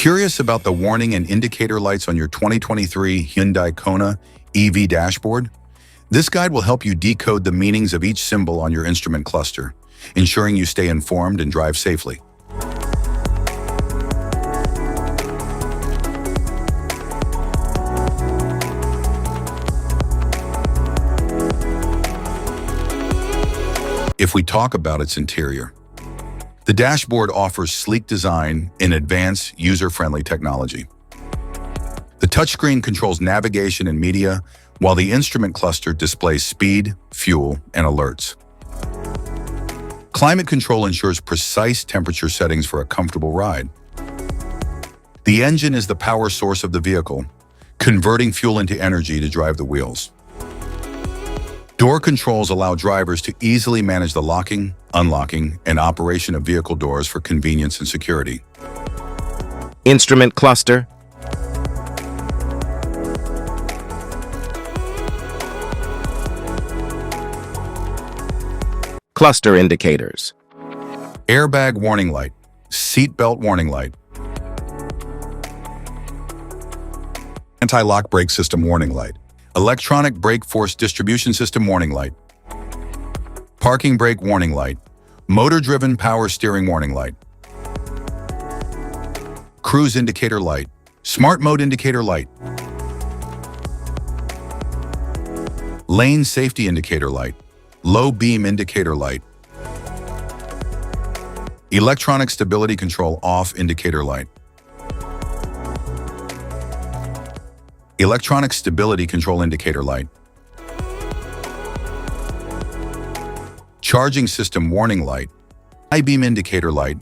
Curious about the warning and indicator lights on your 2023 Hyundai Kona EV dashboard? This guide will help you decode the meanings of each symbol on your instrument cluster, ensuring you stay informed and drive safely. If we talk about its interior, the dashboard offers sleek design and advanced, user-friendly technology. The touchscreen controls navigation and media, while the instrument cluster displays speed, fuel, and alerts. Climate control ensures precise temperature settings for a comfortable ride. The engine is the power source of the vehicle, converting fuel into energy to drive the wheels. Door controls allow drivers to easily manage the locking, unlocking, and operation of vehicle doors for convenience and security. Instrument cluster. Cluster indicators. Airbag warning light, seatbelt warning light, anti-lock brake system warning light, electronic brake force distribution system warning light, parking brake warning light, motor-driven power steering warning light, cruise indicator light, smart mode indicator light, lane safety indicator light, low beam indicator light, electronic stability control off indicator light, electronic stability control indicator light, charging system warning light, high beam indicator light,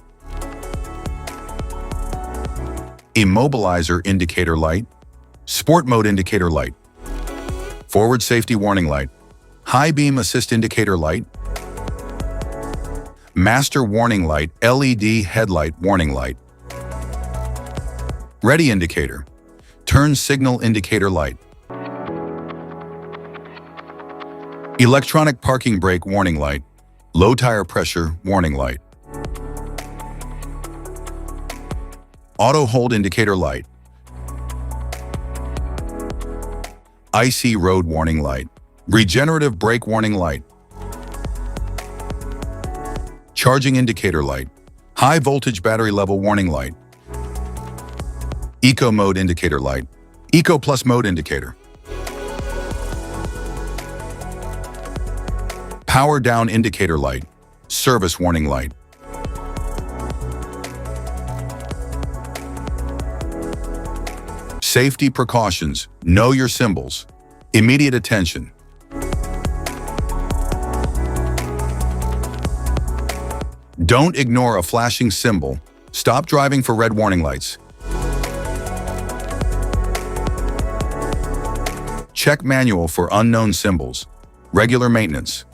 immobilizer indicator light, sport mode indicator light, forward safety warning light, high beam assist indicator light, master warning light, LED headlight warning light, ready indicator, turn signal indicator light, electronic parking brake warning light, low tire pressure warning light, auto hold indicator light, icy road warning light, regenerative brake warning light, charging indicator light, high voltage battery level warning light, eco mode indicator light, eco plus mode indicator, power down indicator light, service warning light, safety precautions, know your symbols, immediate attention. Don't ignore a flashing symbol. Stop driving for red warning lights. Check manual for unknown symbols. Regular maintenance.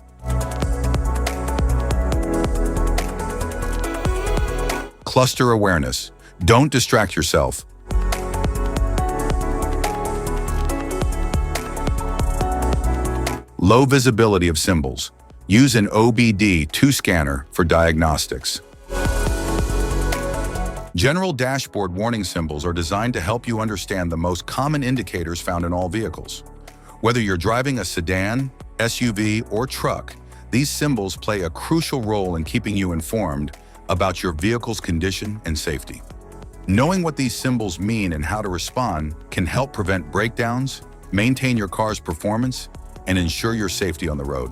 Cluster awareness. Don't distract yourself. Low visibility of symbols. Use an OBD2 scanner for diagnostics. General dashboard warning symbols are designed to help you understand the most common indicators found in all vehicles. Whether you're driving a sedan, SUV, or truck, these symbols play a crucial role in keeping you informed about your vehicle's condition and safety. Knowing what these symbols mean and how to respond can help prevent breakdowns, maintain your car's performance, and ensure your safety on the road.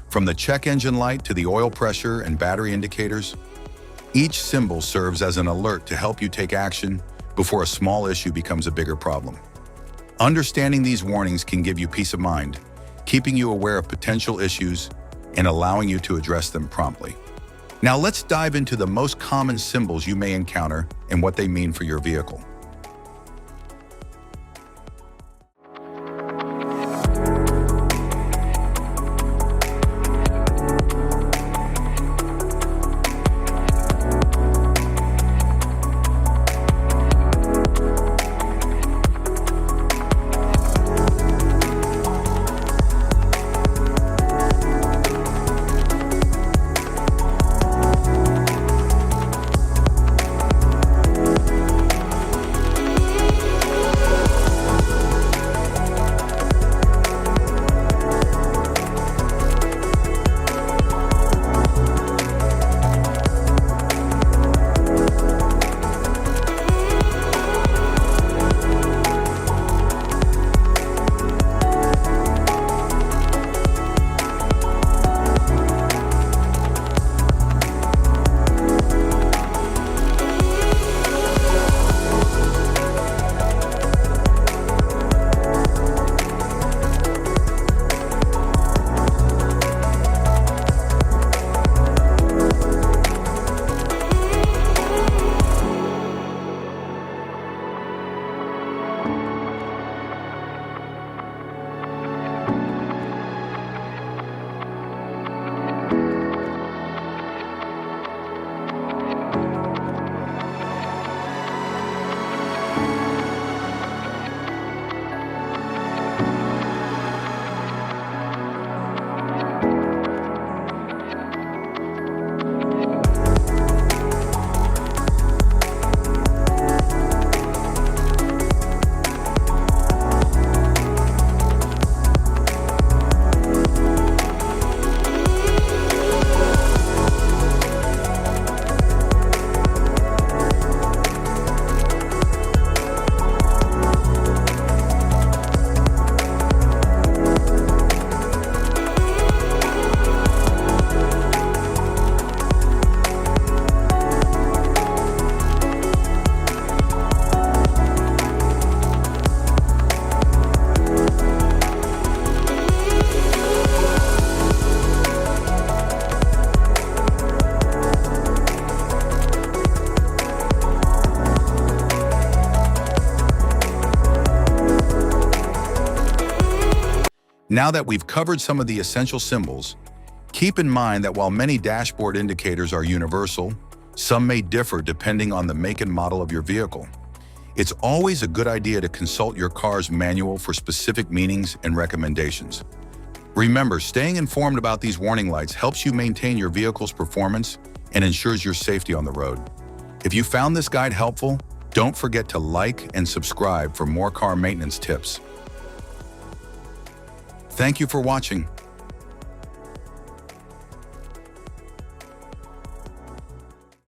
From the check engine light to the oil pressure and battery indicators, each symbol serves as an alert to help you take action before a small issue becomes a bigger problem. Understanding these warnings can give you peace of mind, keeping you aware of potential issues and allowing you to address them promptly. Now let's dive into the most common symbols you may encounter and what they mean for your vehicle. Now that we've covered some of the essential symbols, keep in mind that while many dashboard indicators are universal, some may differ depending on the make and model of your vehicle. It's always a good idea to consult your car's manual for specific meanings and recommendations. Remember, staying informed about these warning lights helps you maintain your vehicle's performance and ensures your safety on the road. If you found this guide helpful, don't forget to like and subscribe for more car maintenance tips. Thank you for watching.